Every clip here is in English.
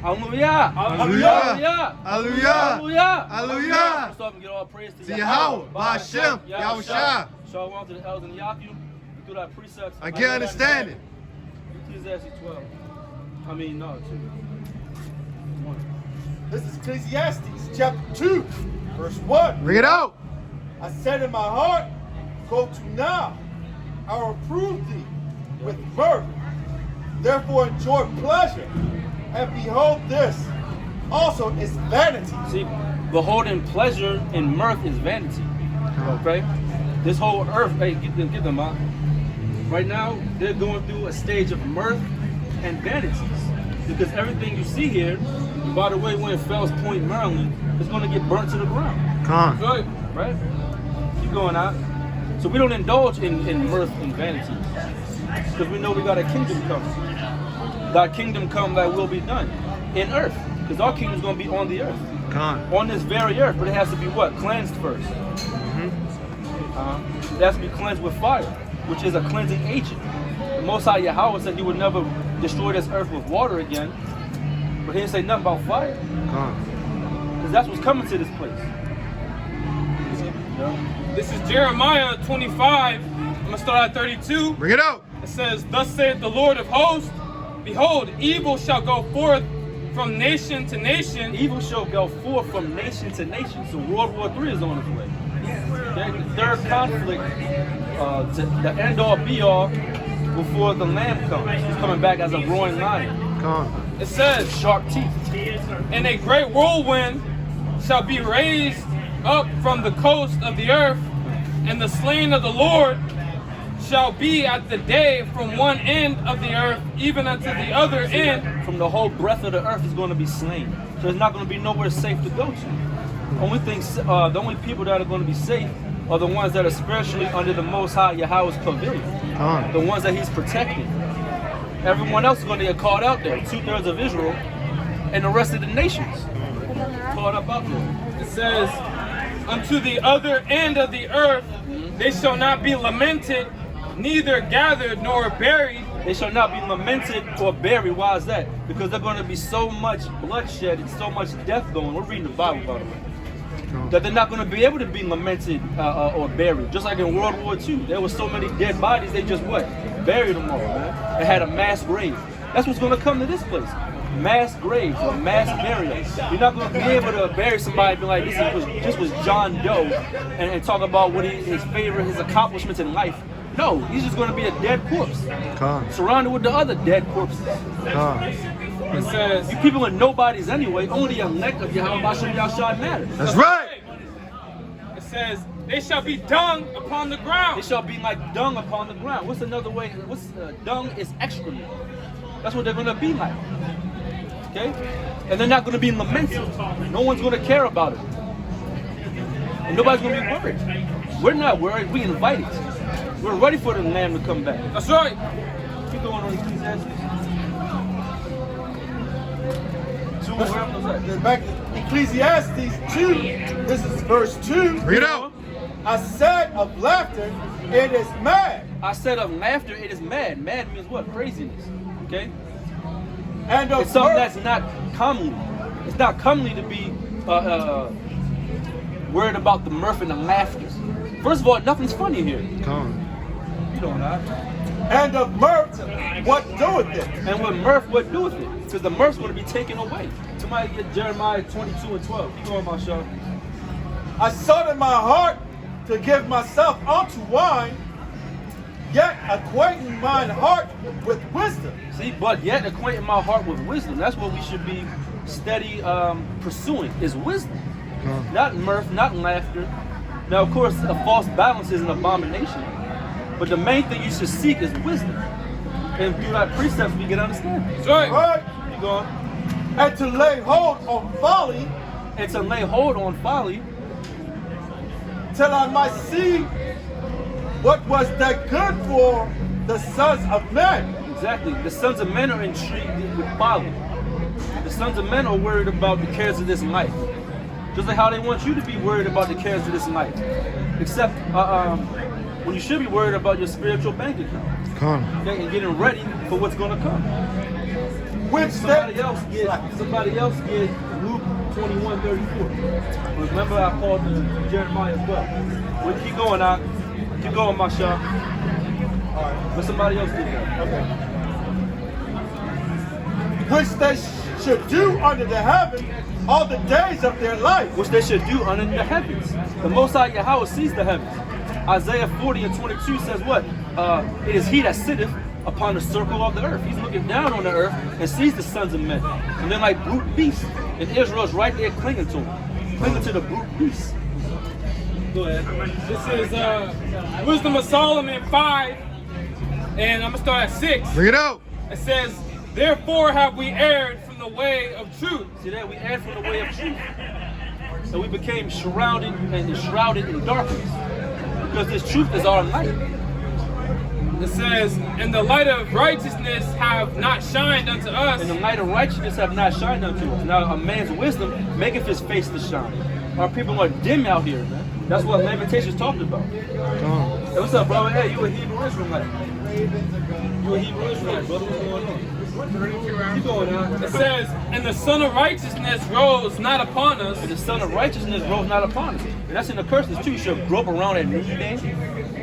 Hallelujah. Hallelujah. Hallelujah. Hallelujah. Hallelujah. Stop and get all praise to Yahweh, Ba'Shem, Yahushua. Shalom to the elders and Yakim. Through that precepts. I can't understand it. Ecclesiastes 12. I mean, no, 2. 1. This is Ecclesiastes chapter 2, verse 1. Bring it out. I said in my heart, go to now. I will approve thee with mirth. Therefore enjoy pleasure. And behold, this also is vanity. See, beholding pleasure and mirth is vanity. Okay? This whole earth, hey, get them out. Right now, they're going through a stage of mirth and vanities. Because everything you see here, by the way, we're in Fells Point, Maryland, is going to get burnt to the ground. Come on. Right? Keep going out. So we don't indulge in mirth and vanity. Because we know we got a kingdom coming. Thy kingdom come, thy will be done. In earth. Because our kingdom is going to be on the earth. Come On this very earth. But it has to be what? Cleansed first. It has to be cleansed with fire, which is a cleansing agent. The Most High Yahweh said he would never destroy this earth with water again. But he didn't say nothing about fire. Because that's what's coming to this place. This is Jeremiah 25. I'm going to start at 32. Bring it out. It says, thus saith the Lord of hosts, behold, evil shall go forth from nation to nation. Evil shall go forth from nation to nation. So World War III is on its way. Okay? The third conflict, the end all be all, before the Lamb comes. He's coming back as a roaring lion. Come on. It says, Sharp teeth. and a great whirlwind shall be raised up from the coast of the earth, and the slain of the Lord shall be at the day from one end of the earth even unto the other end. From the whole breadth of the earth is going to be slain. So there's not going to be nowhere safe to go to. The only people that are going to be safe are the ones that are spiritually under the Most High Yahweh's pavilion. Come on. The ones that he's protecting. Everyone else is going to get caught out there. 2/3 of Israel and the rest of the nations. Caught up out there. It says, unto the other end of the earth they shall not be lamented, neither gathered nor buried. They shall not be lamented or buried. Why is that? Because there's going to be so much bloodshed and so much death going. We're reading the Bible, by the way. That they're not going to be able to be lamented or buried. Just like in World War II, there were so many dead bodies, they just what? Buried them all, man. They had a mass grave. That's what's going to come to this place. Mass graves or mass burials. You're not going to be able to bury somebody and be like, this was John Doe and talk about what his accomplishments in life. No, he's just going to be a dead corpse. Come on. Surrounded with the other dead corpses. Come on. It says, You people are nobodies anyway. Only the elect of Yahweh Ba'Shem Yahushua matter. That's right. It says, they shall be dung upon the They ground. shall be like dung upon the ground. What's another way? Dung is excrement. That's what they're going to be like. Okay? And they're not going to be lamented. No one's going to care about it. And nobody's going to be worried. We're not worried. We invited. We're ready for the Lamb to come back. That's right. Keep going on Ecclesiastes. 2, where was that? Then back to Ecclesiastes 2. This is verse 2. Bring it out. I said of laughter, it is mad. I said of laughter, it is mad. Mad means what? Craziness. Okay? And of It's something mirth, that's not comely. It's not comely to be worried about the mirth and the laughter. First of all, nothing's funny here. Come on. You know that. and of mirth, what doeth it? And with mirth, what doeth it? Because the mirth's going to be taken away. Somebody get Jeremiah 22 and 12. Keep going, my show. I sought in my heart to give myself unto wine, yet acquainting mine heart with wisdom. See, but yet acquainting my heart with wisdom. That's what we should be steady pursuing, is wisdom. Not mirth, not laughter. Now, of course, a false balance is an abomination. But the main thing you should seek is wisdom. And through that precepts, we can understand. That's right. Right? Keep going. And to lay hold on folly, And to lay hold on folly, till I might see what was that good for the sons of men. exactly. The sons of men are intrigued with folly. The sons of men are worried about the cares of this life. Just like how they want you to be worried about the cares of this life. Except when you should be worried about your spiritual bank account. Come on. Okay, and getting ready for what's going to come. Which somebody else get Luke 21:34. Remember I called Jeremiah as well. We'll keep going out. Keep going, my shop. But somebody else did that. Okay. Which they should do under the heaven all the days of their life. Which they should do under the heavens. The Most High Yahweh sees the heavens. Isaiah 40:22 says what? It is he that sitteth upon the circle of the earth. He's looking down on the earth and sees the sons of men. And they're like brute beasts. And Israel's right there clinging to him. Clinging to the brute beasts. Go ahead. This is Wisdom of Solomon 5, and I'm gonna start at 6. Bring it out. It says, "Therefore have we erred from the way of truth." See that? We erred from the way of truth. So we became shrouded in darkness. Because this truth is our light. It says, "And the light of righteousness have not shined unto us." And the light of righteousness have not shined unto us. Now a man's wisdom maketh his face to shine. Our people are dim out here, man. That's what Lamentations talked about. Come on. Hey, what's up, brother? Hey, you a Hebrew Israelite. You a Hebrew Israelite, brother. What's going on? Keep going on. It says, "And the Son of Righteousness rose not upon us." And the Son of Righteousness rose not upon us. And that's in the curses too. You should grow up around at noonday.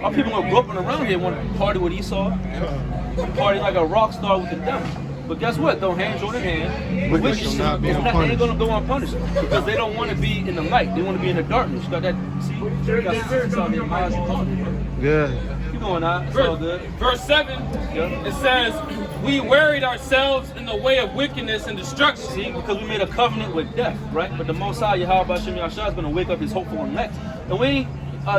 Our people are groping around here want to party with Esau. Party like a rock star with the devil. But guess what? Though hand join in hand, Wicked shall not be they ain't unpunished. going to go unpunished because they don't want to be in the light. They want to be in the darkness. You got that? See, you got spirits out there. Miles you call it. Yeah. Keep going out. It's all good. Verse 7, it says, "We wearied ourselves in the way of wickedness and destruction." See, because we made a covenant with death, right? But the Most High Yahweh Bashem Yahshua is going to wake up his hopeful elect, and we ain't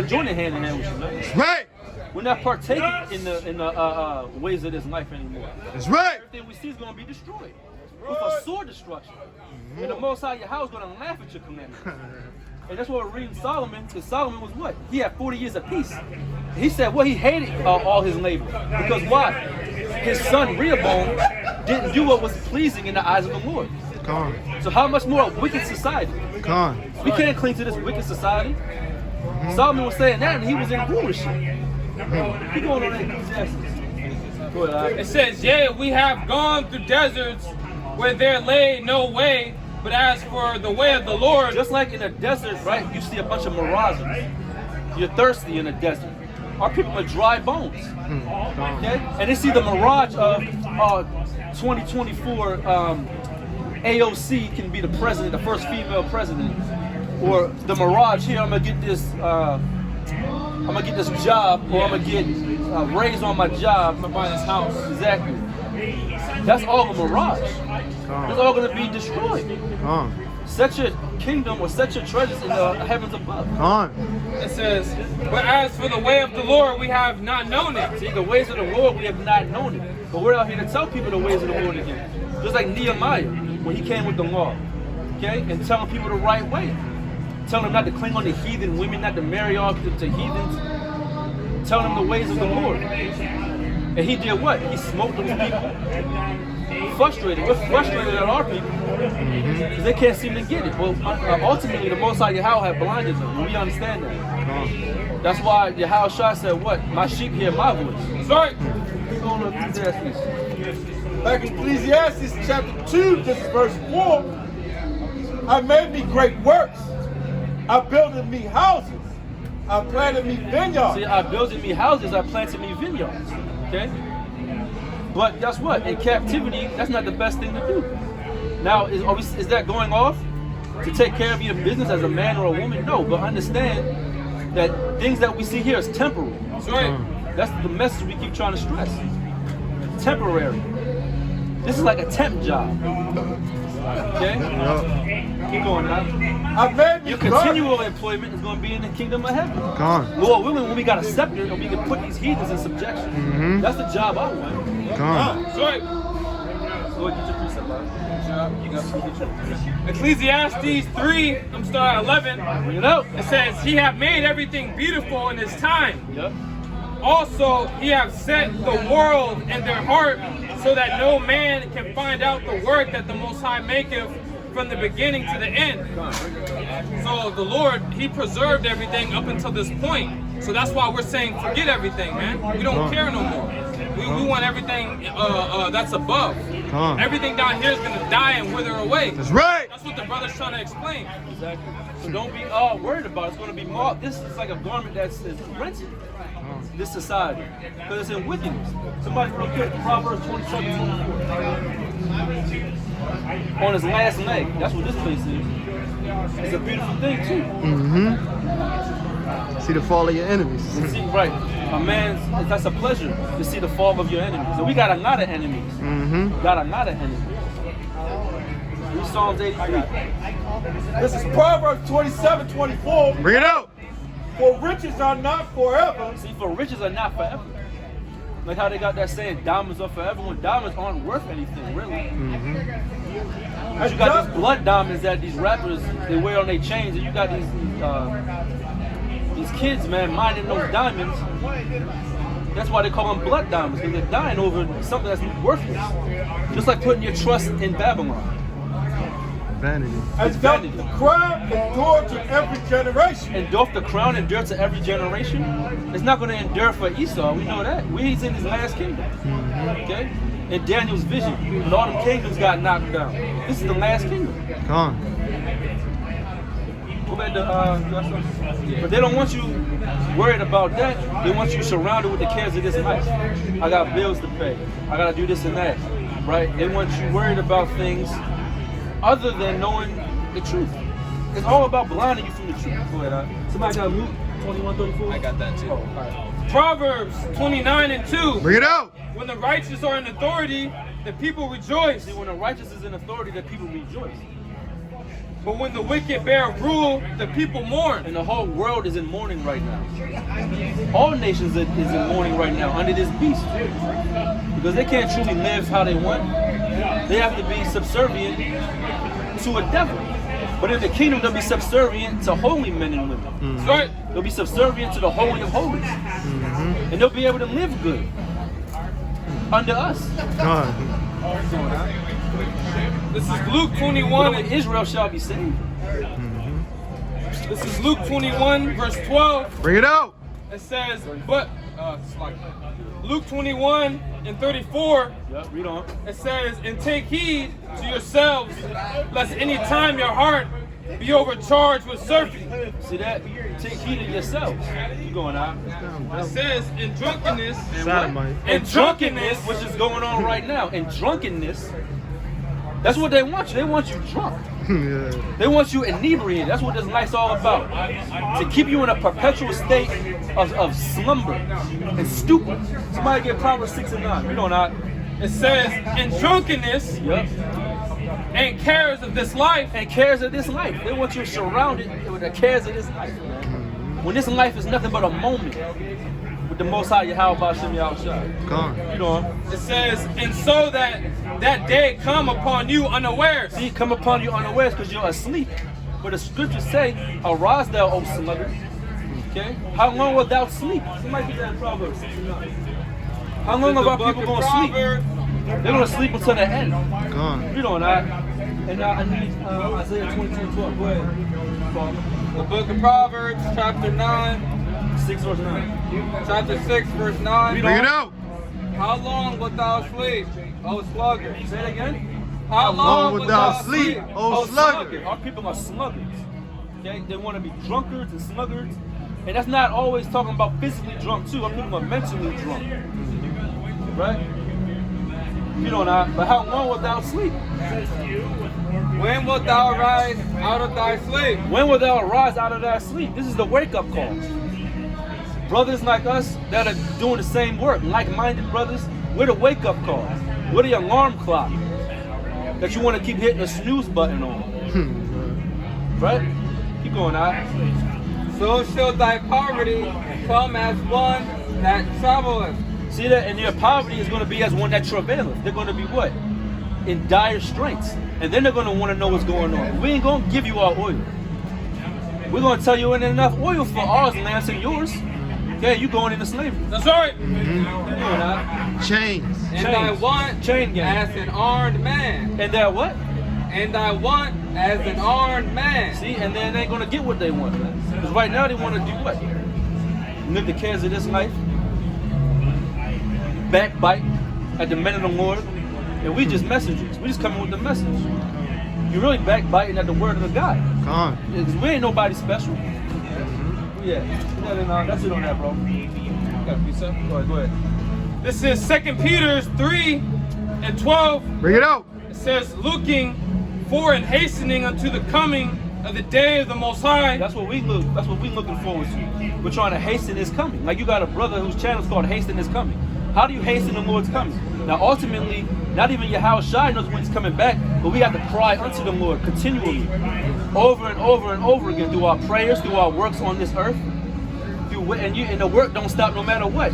joining hand in hand with you, man. That's right. We're not partaking in the ways of this life anymore. That's right. Everything we see is going to be destroyed with a sword destruction. And the Most High Yahweh is going to laugh at your commandments. And that's what we're reading Solomon, because Solomon was what? He had 40 years of peace. He said, well, he hated all his labor. Because why? His son Rehoboam didn't do what was pleasing in the eyes of the Lord. Come on. So how much more a wicked society? Come on. We can't cling to this wicked society. Solomon was saying that, and he was in rulership. Keep going on that Ecclesiastes. Go ahead. It says, "Yea, we have gone through deserts where there lay no way, but as for the way of the Lord." Just like in the desert, right? You see a bunch of mirages. You're thirsty in the desert. Our people are dry bones. Okay? And they see the mirage of 2024 AOC can be the president, the first female president. Or the mirage here, I'm gonna get this job, or I'm gonna get raised on my job. I'm gonna buy this house. Exactly. That's all a mirage. It's all gonna be destroyed. Come on. Set your kingdom or set your treasures in the heavens above. Come on. It says, "But as for the way of the Lord, we have not known it." See, the ways of the Lord, we have not known it. But we're out here to tell people the ways of the Lord again. Just like Nehemiah, when he came with the law. Okay? And telling people the right way. Telling them not to cling on to heathen women, not to marry off to heathens. Telling them the ways of the Lord. And he did what? He smoked those people. Frustrated. We're frustrated at our people. Because they can't seem to get it. Well, ultimately, the Most High Yahweh had blinded them. And we understand that. That's why Yahweh Shah said what? My sheep hear my voice. That's right. Keep going on Ecclesiastes. Back in Ecclesiastes chapter 2, this is verse 4. "I made me great works. I builded me houses. I planted me vineyards." See, I builded me houses, I planted me vineyards. Okay? But guess what? In captivity, that's not the best thing to do. Now, is that going off to take care of your business as a man or a woman? No, but understand that things that we see here is temporal. That's right. That's the message we keep trying to stress. Temporary. This is like a temp job. Okay? Keep going now. "I made me Your garden." continual employment is going to be in the kingdom of heaven. Come on. Lord willing, when we got a scepter and we can put these heathens in subjection. That's the job I want. Come on. That's right. Go ahead, get your precept, man. You got to get your precept. Ecclesiastes 3, I'm starting at 11. Bring it out. It says, "He hath made everything beautiful in his time. Yep. Also, he hath set the world in their heart, so that no man can find out the work that the Most High maketh from the beginning to the end." So the Lord, he preserved everything up until this point. So that's why we're saying forget everything, man. We don't care no more. We want everything that's above. Come on. Everything down here is going to die and wither away. That's right. That's what the brother's trying to explain. Exactly. So don't be all worried about it. It's going to be more. This is like a garment that's rented. This society. Because it's in wickedness. Somebody look at Proverbs 27:24. On his last leg. That's what this place is. It's a beautiful thing too. Mm-hmm. See the fall of your enemies. See, right. A man's, that's a pleasure to see the fall of your enemies. So we got a lot of enemies. Mm-hmm. Got a lot of enemies. Read Psalms 83. This is Proverbs 27:24. Bring it out. For riches are not forever, See, for riches are not forever. Like how they got that saying, diamonds are forever, when diamonds aren't worth anything, really. Mm-hmm. But you got these blood diamonds that these rappers, they wear on their chains, and you got these kids, man, mining those diamonds. That's why they call them blood diamonds, because they're dying over something that's worthless. Just like putting your trust in Babylon. Vanity. and doth the crown endure to every generation. And doth the crown endure to every generation? It's not going to endure for Esau, we know that. He's in his last kingdom. Okay? In Daniel's vision, and all them kingdoms got knocked down. This is the last kingdom. Come on. Go back to, but they don't want you worried about that. They want you surrounded with the cares of this life. I got bills to pay. I got to do this and that. Right? They want you worried about things other than knowing the truth. It's all about blinding you from the truth. Go ahead. Somebody got Luke 21:34. I got that too. Oh, all right. Proverbs 29:2. Bring it out. When the righteous are in authority, the people rejoice. See, when the righteous is in authority, the people rejoice. But when the wicked bear rule, the people mourn. And the whole world is in mourning right now. All nations is in mourning right now under this beast. Because they can't truly live how they want. They have to be subservient to a devil. But in the kingdom, they'll be subservient to holy men and women. That's right. They'll be subservient to the Holy of Holies. And they'll be able to live good under us. Come on. This is Luke But 21. only Israel shall be saved. This is Luke 21, verse 12. Bring it out. It says, but it's like Luke 21:34. Yep, read on. It says, and take heed to yourselves, lest any time your heart be overcharged with surfeit. See that? Take heed of yourselves. You going out? It says, in drunkenness, Sodomite. And drunkenness, which is going on right now. And drunkenness, that's what they want you. They want you drunk. Yeah. They want you inebriated. That's what this life's all about. To keep you in a perpetual state of slumber and stupor. Somebody get Proverbs 6 and 9. We don't know. it says, in drunkenness Yep. and cares of this life, And cares of this life. They want you surrounded with the cares of this life, man. When this life is nothing but a moment with the Most High Yahweh Hashem Yahushua. Come on. You know, it says, and so that day come upon you unawares. see, come upon you unawares because you're asleep. But the scriptures say, arise thou, O sluggard. Okay? How long wilt thou sleep? Somebody get that in Proverbs 6 and 9. How long are our people going to sleep? They're going to sleep until the end. Come on. You know that. And now I need Isaiah 22:12. Go ahead. The book of Proverbs, chapter 9, 6 verse 9. chapter 6, verse 9. Bring it out. How long wilt thou sleep, O sluggard? Say it again. How long wilt thou sleep, O sluggard? Our people are sluggards. Okay? They want to be drunkards and sluggards. And that's not always talking about physically drunk too. Our people are mentally drunk. Right? You know not. But how long wilt thou sleep? When wilt thou rise out of thy sleep? When will thou arise out of thy sleep? This is the wake-up call. Brothers like us that are doing the same work, like-minded brothers, we're the wake-up call. We're the alarm clock that you want to keep hitting the snooze button on. Right? Keep going out. So shall thy poverty come as one that troubleth. See that? And your poverty is going to be as one that travaileth. They're going to be what? In dire straits. And then they're going to want to know what's going on. We ain't going to give you our oil. We're going to tell you ain't enough oil for ours, Lance, and yours. Okay, you going into slavery. That's right. You know that. Chains. And I want Chain gang. as an armed man. And they're what? And I want as an armed man. See, and then they ain't gonna get what they want. Because right now they want to do what? Live the cares of this life, backbite at the men of the Lord, And we just messengers. We just coming with the message. You're really backbiting at the word of the God. Con. Because we ain't nobody special. Yeah. That's it on that, bro. Got a piece up? Go ahead. This is 2 Peter 3:12. Bring it out. It says, looking for and hastening unto the coming of the day of the Most High. That's what we looking forward to. We're trying to hasten his coming. Like you got a brother whose channel is called Hasten His Coming. How do you hasten the Lord's coming? Now ultimately, not even Yahweh Shai knows when he's coming back, but we have to cry unto the Lord continually, over and over and over again, through our prayers, through our works on this earth. And the work don't stop no matter what.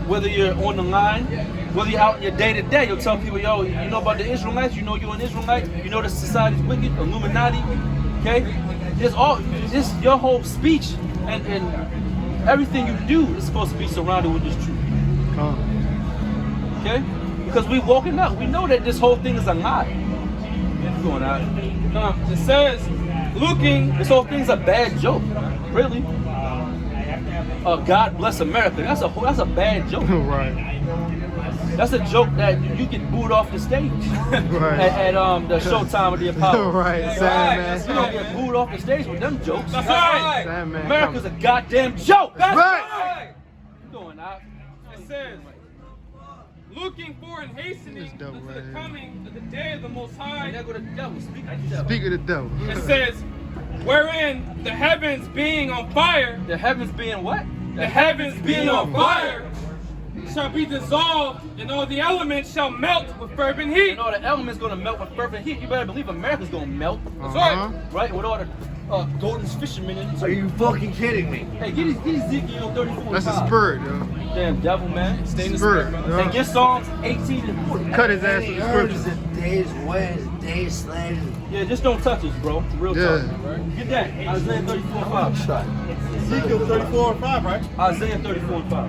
Whether you're on the line, whether you're out in your day-to-day, you'll tell people, yo, you know about the Israelites, you know you're an Israelite, you know the society's wicked, Illuminati, okay? It's your whole speech and everything you do is supposed to be surrounded with this truth. Con. Okay? Because we walking out. We know that this whole thing is a lie. What's going on? It says, looking. This whole thing's a bad joke. Really. God bless America. That's a bad joke. Right. That's a joke that you get booed off the stage. Right. At the Showtime of the Apollo. Right. Sandman. You don't get booed off the stage with them jokes. That's right. Sandman. America's a goddamn joke. That's Right. right. What's going on? It says, looking for and hastening This devil unto right the here. coming of the day of the Most And High. there go the devil. Speak of the devil. Speak of the devil. It says, wherein the heavens being on fire, The heavens being what? the heavens being on fire, shall be dissolved, and all the elements shall melt with fervent heat. And all the elements gonna melt with fervent heat. You better believe America's gonna melt, That's Uh-huh. right. right? With all the Gordon's fishermen in it. Are you fucking kidding me? Hey, get Ezekiel 34. That's a spirit, yo. Damn devil, man. Stay in the Spirit. spirit, brother. And get Psalms 18 and 40. Cut his ass Any with the herbs scripture. and days wet, days slanted. Yeah, just don't touch us, bro. Real Yeah. talk. Get that. Isaiah 34:5. Ezekiel 34:5, right? Isaiah 34:5.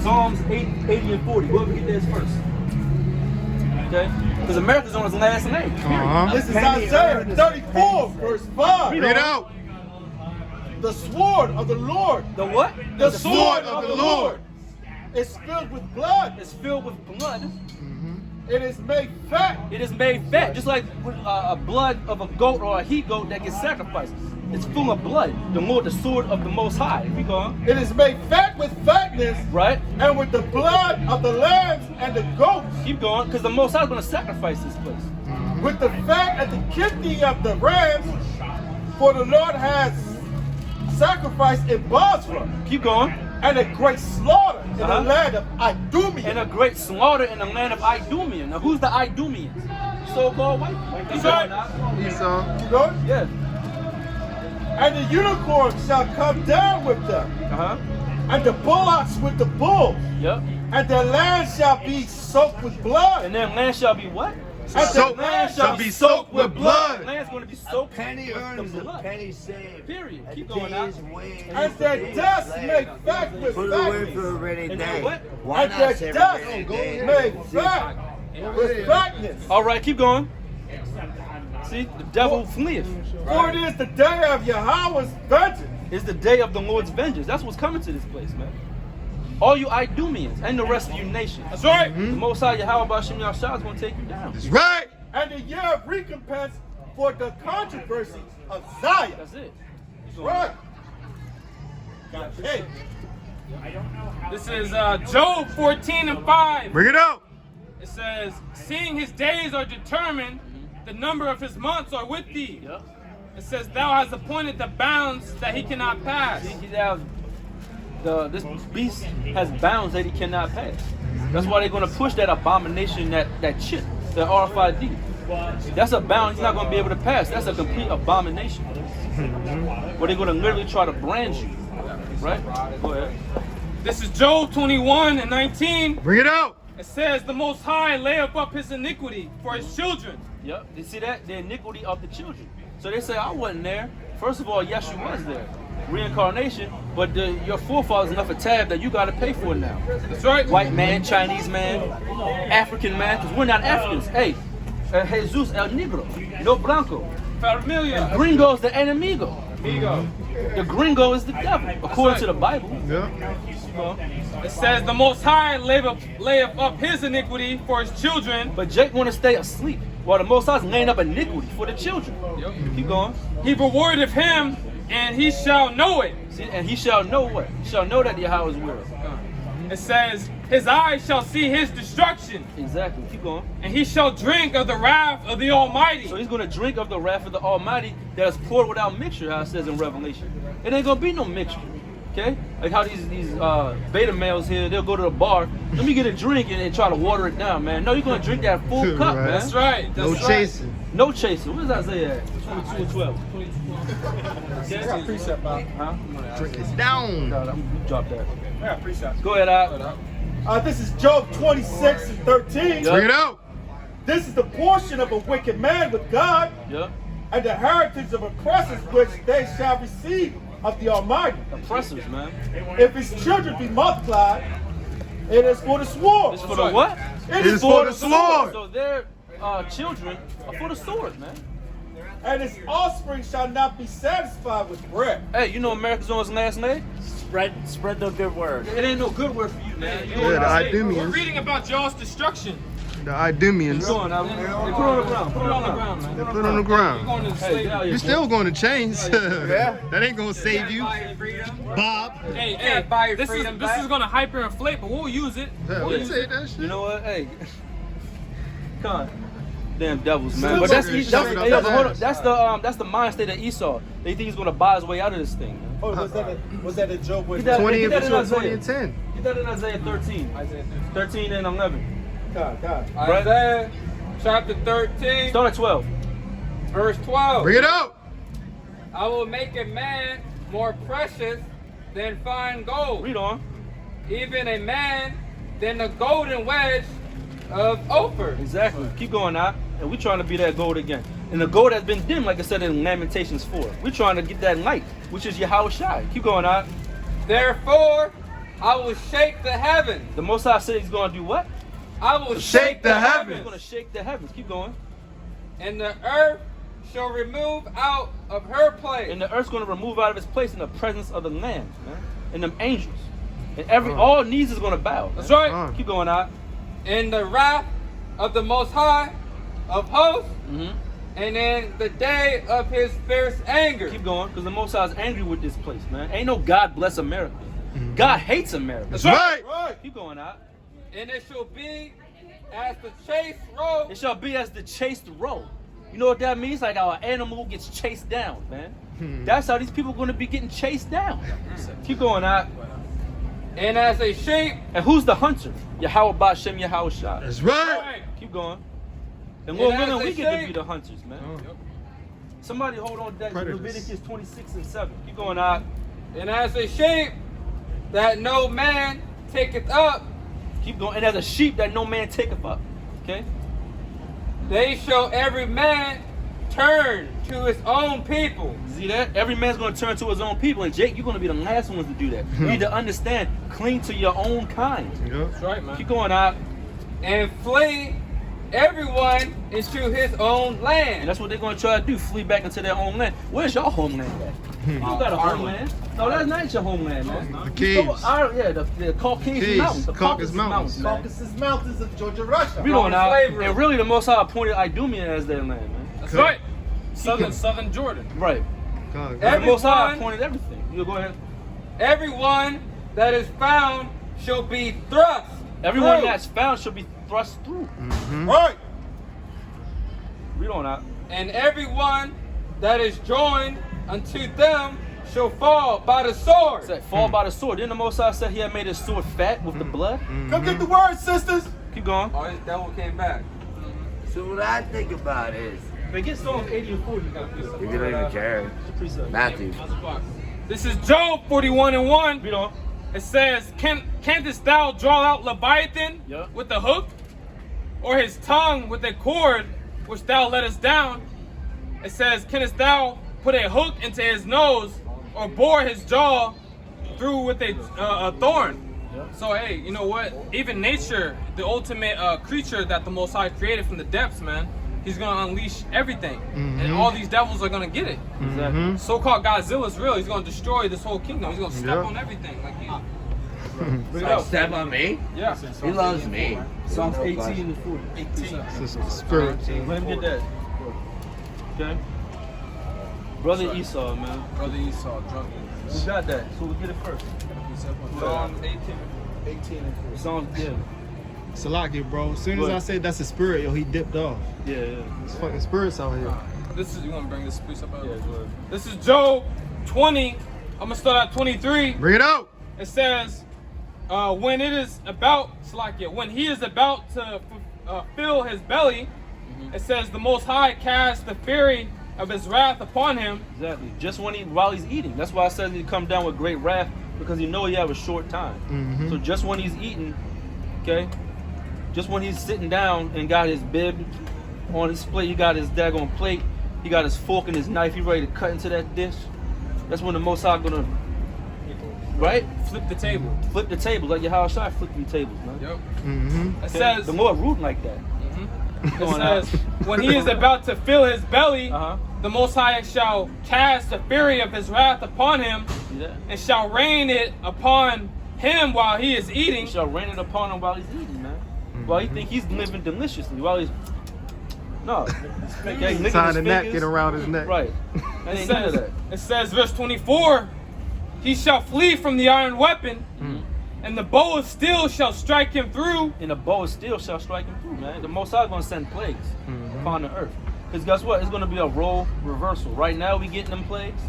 Psalms 80 and 40. Whoever get theirs first. Okay? Because America's on its last name. Uh-huh. This is Isaiah 34, verse 5. Bring it out. The sword of the Lord, The what? the sword of the Lord, is filled with blood. It's filled with blood. It is made fat. It is made fat, just like a blood of a goat or a he goat that gets sacrificed. It's full of blood. The Lord, the sword of the Most High. Keep going. It is made fat with fatness, Right? and with the blood of the lambs and the goats, Keep going, because the Most High is going to sacrifice this place. with the fat and the kidney of the rams, for the Lord has sacrificed in Basra, Keep going. and a great slaughter in Uh-huh. the land of Idumea. And a great slaughter in the land of Idumean. Now, who's the Idumeans? So-called white people. That's right. Esau. You know? Yeah. And the unicorn shall come down with them, Uh-huh. and the bullocks with the bulls, Yep. and the land shall be soaked with blood. And then land shall be what? And Soaked- the land shall be soaked with blood. Land's going to be soaked Penny with earns the a blood. penny saved. Period. A Keep going out. day's wage And is their a day's dust slave. made fat with Put it away for a fatness. rainy And day. then what? Why And not their say dust rainy day? made fat with fatness. All right, keep going. See, the devil fleeth. For it is the day of Yahweh's vengeance. It's the day of the Lord's vengeance. That's what's coming to this place, man. All you Idumeans and the rest of you nations. That's right. The Most High Yahweh Bashem Yahshua is going to take you down. That's right. And the year of recompense for the controversy of Zion. That's it. Right. Hey, This is Job 14 and 5. Bring it out. It says, seeing his days are determined, the number of his months are with thee. Yep. It says, thou hast appointed the bounds that he cannot pass. See, this beast has bounds that he cannot pass. That's why they're going to push that abomination, that chip, that RFID. That's a bound he's not going to be able to pass. That's a complete abomination. Where they're going to literally try to brand you. Right? Go ahead. This is Job 21 and 19. Bring it out. It says, the Most High layeth up his iniquity for his children. Yep. You see that? The iniquity of the children. So they say, I wasn't there. First of all, yes, you was there. Reincarnation, but your forefathers enough a tab that you got to pay for it now. That's right. White man, Chinese man, African man, because we're not Africans. Hey, Jesus el Negro, no Blanco. Familia. Gringo's the enemigo. Amigo. The gringo is the devil, according to the Bible. Yeah. It says the Most High layeth up his iniquity for his children. But Jake want to stay asleep while the Most High is laying up iniquity for the children. Keep going. He rewardeth him, and he shall know it. See, and he shall know what? He shall know that Yahweh is will. It says, his eyes shall see his destruction, Exactly. Keep going. and he shall drink of the wrath of the Almighty. So he's going to drink of the wrath of the Almighty that is poured without mixture, how it says in Revelation. It ain't going to be no mixture. Okay? Like how these beta males here, they'll go to the bar, let me get a drink and try to water it down, man. No, you're going to drink that full cup, Right. man. That's right. No That's right. chasing. No chaser. What does Isaiah at? 22 and 12. I got precept, Bob. Huh? Drink it down. No, I'm drop that. I got precept. Go ahead, out. This is Job 26 and 13. Yeah. Bring it out. This is the portion of a wicked man with God, Yeah. and the heritage of oppressors which they shall receive of the Almighty. Oppressors, man. If his children be multiplied, it is for the sword. It's for the what? It is for the sword. So their children are for the sword, man. And his offspring shall not be satisfied with bread. Hey, you know America's on his last name? Spread the good word. It ain't no good word for you, man. You know Yeah, what the I'm saying? We're Idumeans. reading about y'all's destruction. The Idumeans. Go on, now. Hey, put it on the ground. Put it on the ground, man. They put on the You're ground. going to Hey, slavery. get out here, You're boy. still going to change. That ain't going to save you. Bob. Hey, this is going to hyperinflate, but we'll use it. Yeah, We'll we use say it. that shit. You know what? Hey. Come on. Damn devils, man. Still But that's fucking that's, shit hey, up but hold his on. That's the mind state of Esau. They think he's gonna buy his way out of this thing, man. Oh, was that a joke? Get that- 20 get that in and 20 Isaiah. and 10. Get that in Isaiah 13. 13 and 11. God. Isaiah chapter 13, Start at 12. verse 12. Bring it out. I will make a man more precious than fine gold, Read on. even a man than the golden wedge of Ophir. Exactly. Keep going now. And we're trying to be that gold again. And the gold has been dim, like I said in Lamentations 4. We're trying to get that light, which is Yahweh Shai. Keep going out. Therefore, I will shake the heavens. The Most High said he's gonna do what? I will Shake the He's heavens. gonna shake the heavens. Keep going. And the earth shall remove out of her place. And the earth's gonna remove out of its place in the presence of the Lamb, man. And them angels. And all knees is gonna bow. Man. That's right. Keep going out. In the wrath of the Most High of hosts, Mm-hmm. and in the day of his fierce anger. Keep going, because the Most High is angry with this place, man. Ain't no God bless America. God hates America. That's Right. Right. Keep going out. And it shall be as the chase road. It shall be as the chased roe. You know what that means? Like our animal gets chased down, man. That's how these people are going to be getting chased down. Keep going out. And as a sheep, And who's the hunter? Yahweh Bashem Yahweh Shai. That's right. Keep going. And Lord And as willing, we they get to say- be the hunters, man. Somebody hold on to that. Predators. Leviticus 26 and 7. Keep going out. and as a sheep that no man taketh up, Keep going. And as a sheep that no man taketh up. Okay? they shall every man turn to his own people. See that? Every man's going to turn to his own people. And Jake, you're going to be the last ones to do that. You need to understand, cling to your own kind. Yep. That's right, man. Keep going out. And flee everyone into his own And land. that's what they're going to try to do, flee back into their homeland. Where's your homeland at? You don't got a homeland. No, that's not your homeland, man. The You caves. stole the Caucasian Caves. mountains. The Caucasus Mountains. man. Caucasus Mountains of Georgia, Russia. We don't know. Slavery. And really, the Most High appointed Idumea as their land, man. That's Okay. right. Southern Jordan. Right. God, The Most High Everyone- appointed everything. You go ahead. Everyone that is found shall be thrust. Everyone through. that's found should be thrust through. Right. Read on out. And everyone that is joined unto them shall fall by the sword. Said, fall by the sword. Then the Most High said he had made his sword fat with the blood. Come get the word, sisters. Keep going. Oh, his devil came back. So what I think about is, Man, get Psalms 80 and 40. you don't even care. Precept. Matthew. This is Job 41 and 1. Read on. It says, Canst thou draw out Leviathan Yeah. with a hook, or his tongue with a cord which thou lettest down? It says, Canst thou put a hook into his nose, or bore his jaw through with a thorn? Yeah. So hey, you know what? Even nature, the ultimate creature that the Most High created from the depths, man, he's gonna unleash everything, and all these devils are gonna get it. Exactly. So-called Godzilla's real. He's gonna destroy this whole kingdom. He's gonna step Yeah. on everything. Like Bring it out. Step on me? Yeah. He loves me. Psalms 18 and 40. It's the spirit. Let him get that. Okay. Brother Esau, man. Brother Esau, drunk. Who got that? So we'll get it first. Psalm 18. 18 and 4. Psalms, yeah. Salaki, bro. As soon as What? I said that's a spirit, yo, he dipped off. Yeah, yeah. It's fucking spirits out here. This is, you want to bring this piece up out? Yeah, go ahead. This is Job 20. I'm going to start at 23. Bring it out. It says, when it is about, Salakia, when he is about to fill his belly, it says the Most High cast the fury of his wrath upon him. Exactly. Just while he's eating. That's why I said he come down with great wrath, because he know he have a short time. So just when he's eating, okay, just when he's sitting down and got his bib on his plate, he got his daggone plate, he got his fork and his knife, he ready to cut into that dish. That's when the Most High gonna, right? Flip the table. Flip the table, like your house shot flipping tables, man. Yep. It Okay? says, the Lord rooting like that. it says, when he is about to fill his belly, Uh-huh. the Most High shall cast the fury of his wrath upon him, See that? and shall rain it upon him while he is eating. He shall rain it upon him while he's eating, man. While he think he's living deliciously, while he's no, okay, licking Tying his a napkin fingers. around his neck. Right. That It ain't none of says, that. it says, verse 24, he shall flee from the iron weapon, and the bow of steel shall strike him through. And the bow of steel shall strike him through, man. The Most High is going to send plagues upon the earth. Because guess what? It's going to be a role reversal. Right now, we getting them plagues.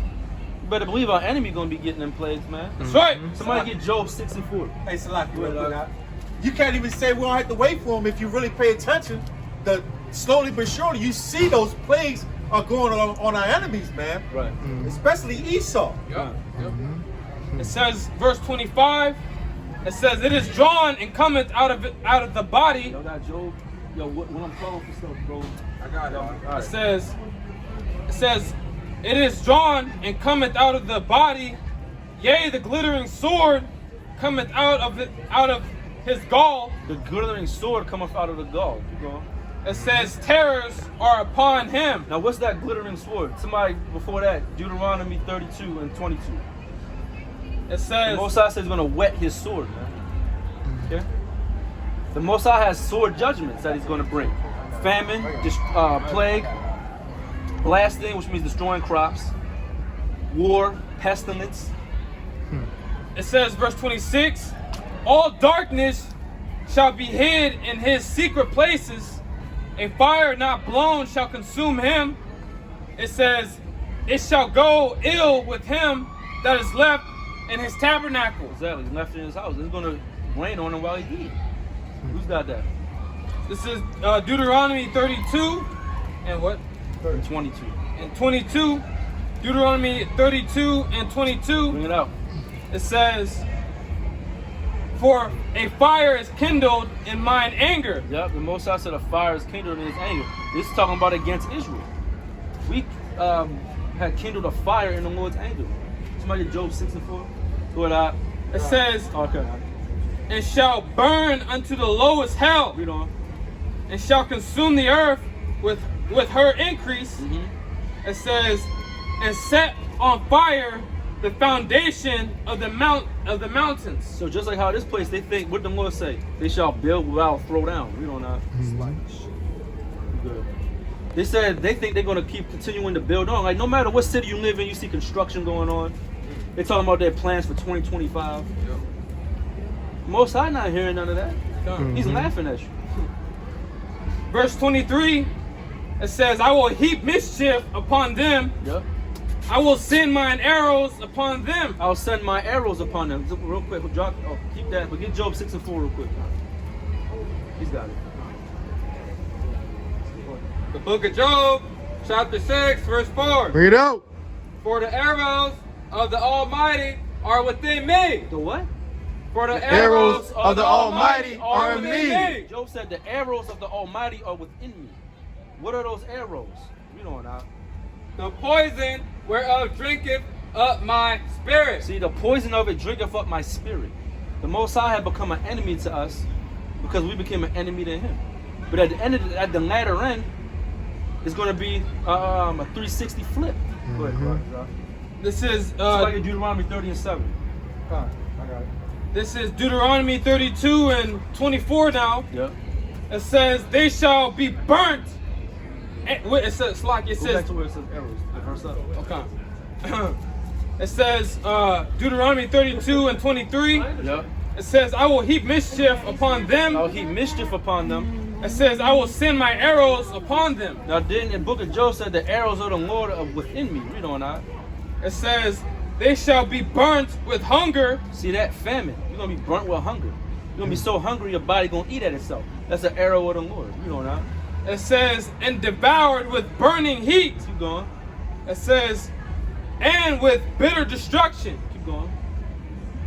You better believe our enemy going to be getting them plagues, man. That's right. Somebody get Job 6 and 4. Hey, Salaki, real quick. You can't even say we don't have to wait for him if you really pay attention. Slowly but surely, you see those plagues are going on our enemies, man. Right. Especially Esau. Yep. It says, verse 25, it says, it is drawn and cometh out of the body. Y'all got Job? Yo, what I'm calling for stuff, bro? I got it. All It right. says, it is drawn and cometh out of the body, yea, the glittering sword cometh out of his gall. The glittering sword cometh out of the gall. Keep going. It says, terrors are upon him. Now, what's that glittering sword? Somebody before that, Deuteronomy 32 and 22. It The says, Most High says he's going to wet his sword, man. Okay? The Most High has sword judgments that he's going to bring. Famine, plague, blasting, which means destroying crops, war, pestilence. it says, verse 26, all darkness shall be hid in his secret places. A fire not blown shall consume him. It says, it shall go ill with him that is left in his tabernacle. Exactly. He's left in his house. It's going to rain on him while he's eating. Who's got that? This is Deuteronomy 32 and what? 22. And 22. Deuteronomy 32 and 22. Bring it out. It says, for a fire is kindled in mine anger. Yep, the Most High said a fire is kindled in his anger. This is talking about against Israel. We had kindled a fire in the Lord's anger. Somebody get Job 6 and 4. Go ahead. It says, Okay. and shall burn unto the lowest hell, Read on. and shall consume the earth with her increase. It says, and set on fire the foundation of the mountains. So just like how this place, they think, what the Lord say? They shall build without throw down. Read on that. Good. They said they think they're going to keep continuing to build on. Like no matter what city you live in, you see construction going on. They're talking about their plans for 2025. Most High not hearing none of that. He's laughing at you. Verse 23, it says, I will heap mischief upon them. Yep. I will send mine arrows upon them. I'll send my arrows upon them. So, real quick, drop. Oh, keep that. But get Job 6 and 4 real quick. He's got it. The book of Job, chapter 6, verse 4. Bring it out. For the arrows of the Almighty are within me. The what? For the arrows of the Almighty are in within me. Job said the arrows of the Almighty are within me. What are those arrows? You know now. The poison whereof drinketh up my spirit. See, the poison of it drinketh up my spirit. The Most High had become an enemy to us because we became an enemy to Him. But at the latter end, it's going to be a 360 flip. Go ahead, Rob. This is Somebody get Deuteronomy 30 and 7. I got it. This is Deuteronomy 32 and 24 now. Yep. It says, they shall be burnt. It says, like it Go says, back to where it says arrows. The verse up. okay. It says, Deuteronomy 32 and 23. Yep. It says, I will heap mischief upon them. I'll heap mischief upon them. It says, I will send my arrows upon them. Now, didn't the book of Job said the arrows of the Lord are within me? Read on that. It says, they shall be burnt with hunger. See that famine? You're gonna be burnt with hunger. You're gonna be so hungry your body gonna eat at itself. That's an arrow of the Lord. Read on that. It says, and devoured with burning heat. Keep going. It says, and with bitter destruction. Keep going.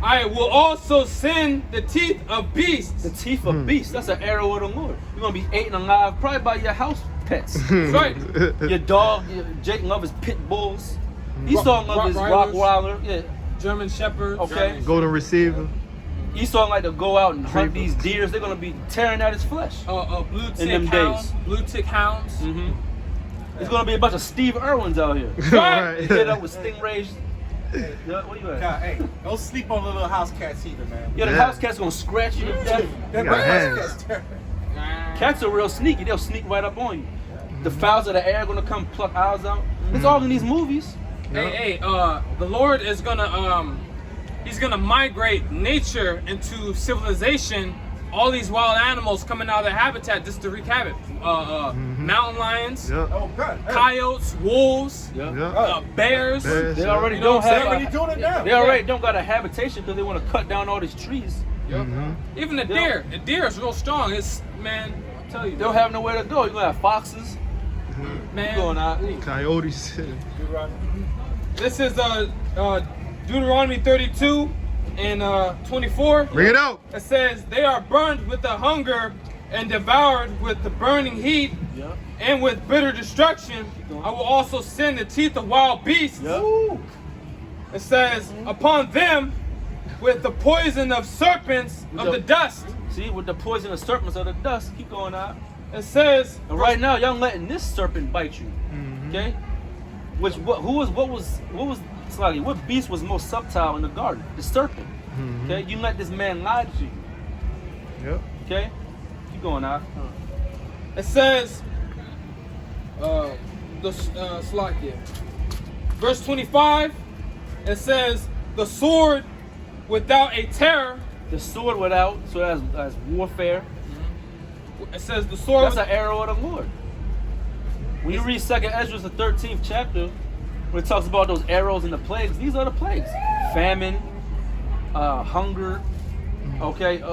I will also send the teeth of beasts. The teeth of beasts. That's an arrow of the Lord. You're gonna be eaten alive, probably by your house pets. That's right. Your dog. Jake love his pit bulls. Esau love his Rottweiler. Yeah. German Shepherd. Okay. Golden Receiver. Esau like to go out and hunt these deers. They're gonna be tearing at his flesh. Blue In tick them hounds. days. Blue tick hounds. Mm-hmm. It's gonna be a bunch of Steve Irwins out here. Right. They get up with stingrays. Yeah, where you at? Hey, don't sleep on the little house cats either, man. Yeah, the Yeah. house cat's gonna scratch you to death. That got house hands. cat's terrible. Cats are real sneaky. They'll sneak right up on you. The fowls of the air gonna come pluck eyes out. It's all in these movies. Hey, the Lord is gonna he's gonna migrate nature into civilization. All these wild animals coming out of their habitat, just to recap it. Mountain lions, Yep. Oh, good. Hey, coyotes, wolves, Yeah. Yep. bears. Bears. They already You know don't what I'm have. they're already doing it now. They already don't got a habitation because they want to cut down all these trees. Even the deer. The deer is real strong. It's, man, I'll tell you. They don't have nowhere to go. You're gonna have foxes. man. Going out. Coyotes. This is Deuteronomy 32 and 24. Bring it out. It says, they are burned with the hunger and devoured with the burning heat Yeah. and with bitter destruction. I will also send the teeth of wild beasts. Yeah. It says, upon them with the poison of serpents of the dust. See, with the poison of serpents of the dust. Keep going out. It says, And right now, y'all letting this serpent bite you. Okay. What beast was most subtle in the garden? The serpent. Okay. You let this man lie to you. Yep. Okay. Keep going out. it says, Slakia. Verse 25, it says, the sword without a terror. The sword without, so that's warfare. It says the sword. That's an arrow of the Lord. When you read 2nd Ezra, the 13th chapter, where it talks about those arrows and the plagues, these are the plagues: famine, hunger. Okay, do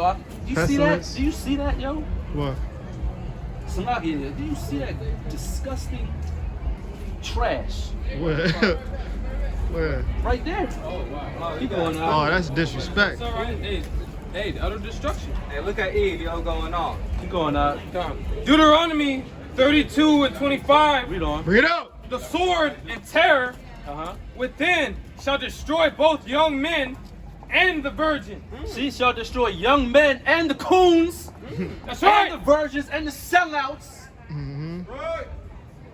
you see that? Pestilence. Do you see that, yo? What? Salaki, do you see that disgusting trash Where? Where? right there? Keep going Oh, out. that's disrespect. It's all right. Hey, utter destruction. Hey, look at Eve, yo, going on. Keep going out. Deuteronomy 32 and 25. Read on. Bring it out. The sword and terror within shall destroy both young men and the virgin. See, shall destroy young men and the coons, That's and the right. virgins and the sellouts.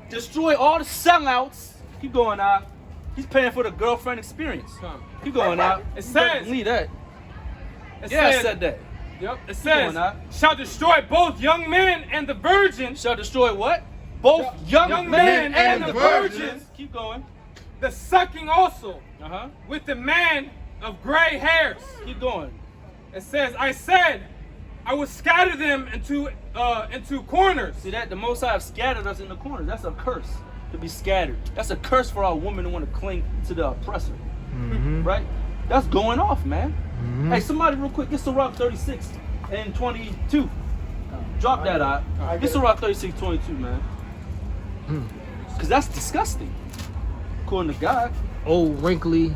Destroy all the sellouts. Keep going out. He's paying for the girlfriend experience. Keep going out. It says- Leave that. It Yeah, I says, said that. Yep. It going says, on. shall destroy both young men and the virgin, Shall destroy what? Both young men and the virgins. virgins. Keep going. the sucking also Uh-huh. with the man of gray hairs. Keep going. It says, I said, I would scatter them into corners. See that? The Most High have scattered us in the corners. That's a curse to be scattered. That's a curse for our women who want to cling to the oppressor. Right? That's going off, man. Hey, somebody real quick, get Sirach 36 and 22. Drop that out. Get Sirach 36, 22, man. Because that's disgusting. According to God. Old wrinkly.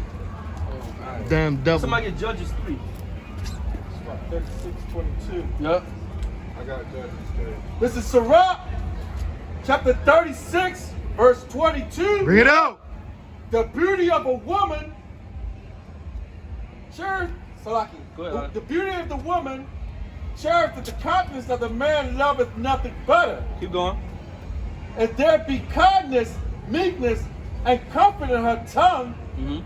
Damn devil. Somebody get Judges 3. 36:22. Yep. I got Judges there. This is Sirach, chapter 36, verse 22. Bring it out. The beauty of a woman, Salaki. Go ahead. The beauty of the woman, cherisheth that the countenance of the man loveth nothing better. Keep going. If there be kindness, meekness, and comfort in her tongue,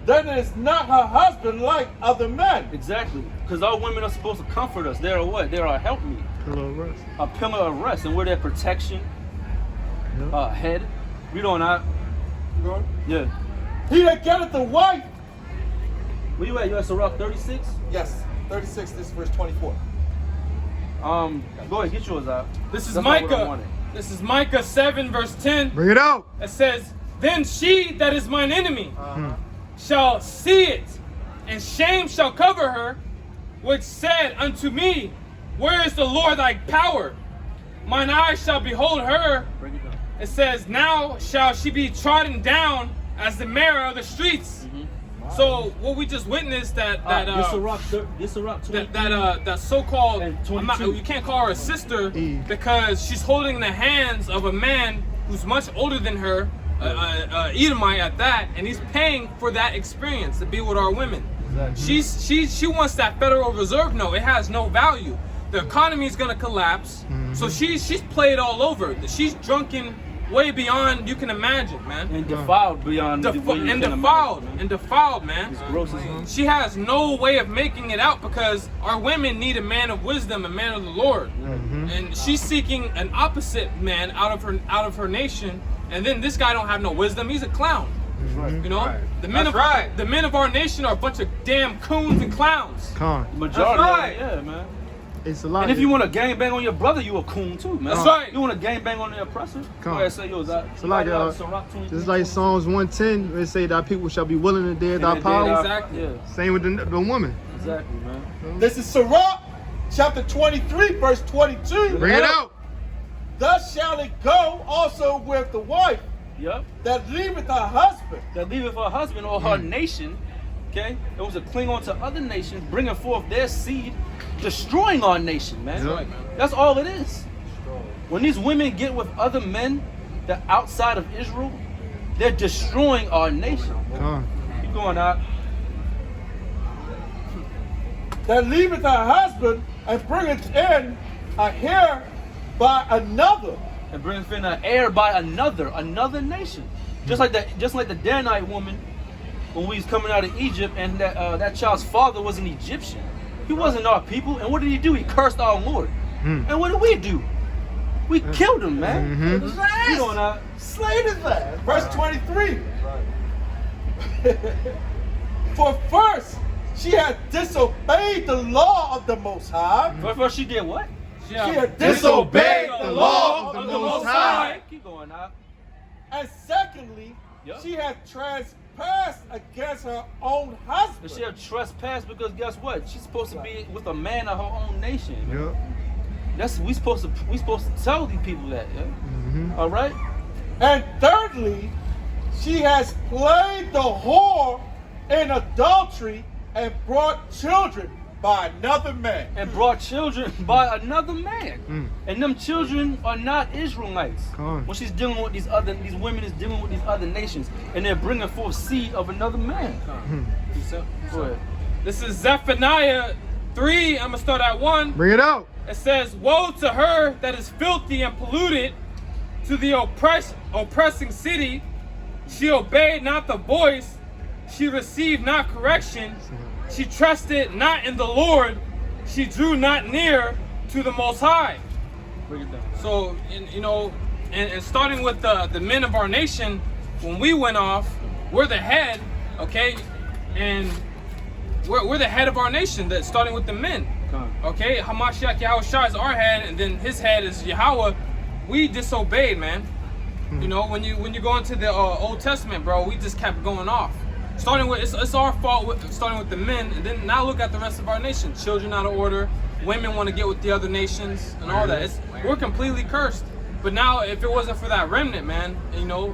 then it is not her husband like other men. Exactly. Because our women are supposed to comfort us. They're what? They're our helpmeet. Pillow of rest. A pillar of rest. And we're their protection. Yeah. Head. We don't not. Yeah. He that getteth the wife. Where you at? You at Sirach 36? Yes, 36, this is verse 24. Go ahead, get yours out. This is That's not what I Micah. wanted. This is Micah 7 verse 10. Bring it out. It says, "Then she that is mine enemy shall see it, and shame shall cover her, which said unto me, Where is the Lord thy power? Mine eyes shall behold her." Bring it down. It says, "Now shall she be trodden down as the mare of the streets." So what we just witnessed that This Sirach 23. that so-called, And I'm not, 22. you can't call her a sister Eve. because she's holding the hands of a man who's much older than her, Edomite at that, and he's paying for that experience to be with our women. Exactly. She wants that Federal Reserve note. It has no value. The economy is gonna collapse. So she's played all over. She's drunken way beyond you can imagine, man. And defiled beyond the way you can imagine, Defiled, man. It's gross as hell. She has no way of making it out because our women need a man of wisdom, a man of the Lord, and she's seeking an opposite man out of her nation. And then this guy don't have no wisdom; he's a clown. You know, the men the men of our nation are a bunch of damn coons and clowns. Con. Majority. That's right. Yeah, man. It's a lot. And if you want to gangbang on your brother, you a coon too, man. That's right. You want to gangbang on the oppressor? Go Come. ahead, say yours out. So like, just like Psalms 110, where it say that people shall be willing to dare thy power. Exactly. Yeah, Same with the woman. exactly, man. This is Sirach, chapter 23, verse 22. Bring it out. Thus shall it go also with the wife Yep. that leaveth her husband. That leaveth her husband or her nation, okay? It was to cling on to other nations, bringing forth their seed, destroying our nation, man. Yep. That's all it is. When these women get with other men that outside of Israel, they're destroying our nation. Con. Keep going out. That leaveth her husband and bringeth in a hair by another. And brings in an heir by another nation. Just like the Danite woman when we was coming out of Egypt, and that child's father was an Egyptian. He wasn't our people, and what did he do? He cursed our Lord. And what did we do? We killed him, man. You know not. Slayed his ass. Verse 23. For first she had disobeyed the law of the Most High. But first she did what? She had disobeyed the law of the Most High. Keep going out. And secondly, Yep. she had transgressed against her own And husband. she had trespassed because guess what? She's supposed to be with a man of her own nation. Yep. That's we supposed to tell these people that. Yeah? All right. And thirdly, she has played the whore in adultery and brought children by another man. And brought children by another man. And them children are not Israelites. Come. When she's dealing with these women is dealing with these other nations, and they're bringing forth seed of another man. Go ahead. This is Zephaniah 3. I'm gonna start at 1. Bring it out. It says, "Woe to her that is filthy and polluted, to the oppressing city. She obeyed not the voice, she received not correction, she trusted not in the Lord, she drew not near to the Most High." Break it down. So, and starting with the men of our nation, when we went off, we're the head, okay? And we're the head of our nation, that starting with the men. Okay, Hamashiach Yahushua is our head, and then his head is Yahweh. We disobeyed, man. You know, when you go into the Old Testament, bro, we just kept going off. Starting with it's our fault. Starting with the men, and then now look at the rest of our nation. Children out of order. Women want to get with the other nations and all that. We're completely cursed. But now, if it wasn't for that remnant, man,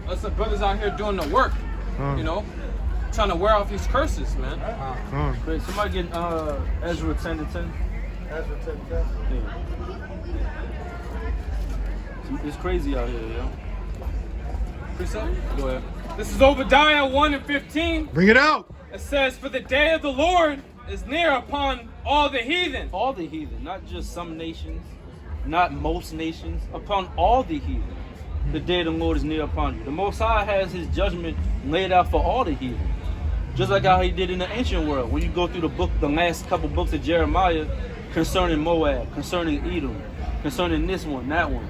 us the brothers out here doing the work, trying to wear off these curses, man. Great. Somebody get Ezra 10:10. Ezra 10:10. Yeah. It's crazy out here, yo. Precept? Go ahead. This is Obadiah 1:15. Bring it out. It says, "For the day of the Lord is near upon all the heathen." All the heathen, not just some nations, not most nations, upon all the heathen. The day of the Lord is near upon you. The Most High has his judgment laid out for all the heathen. Just like how he did in the ancient world. When you go through the last couple books of Jeremiah concerning Moab, concerning Edom, concerning this one, that one.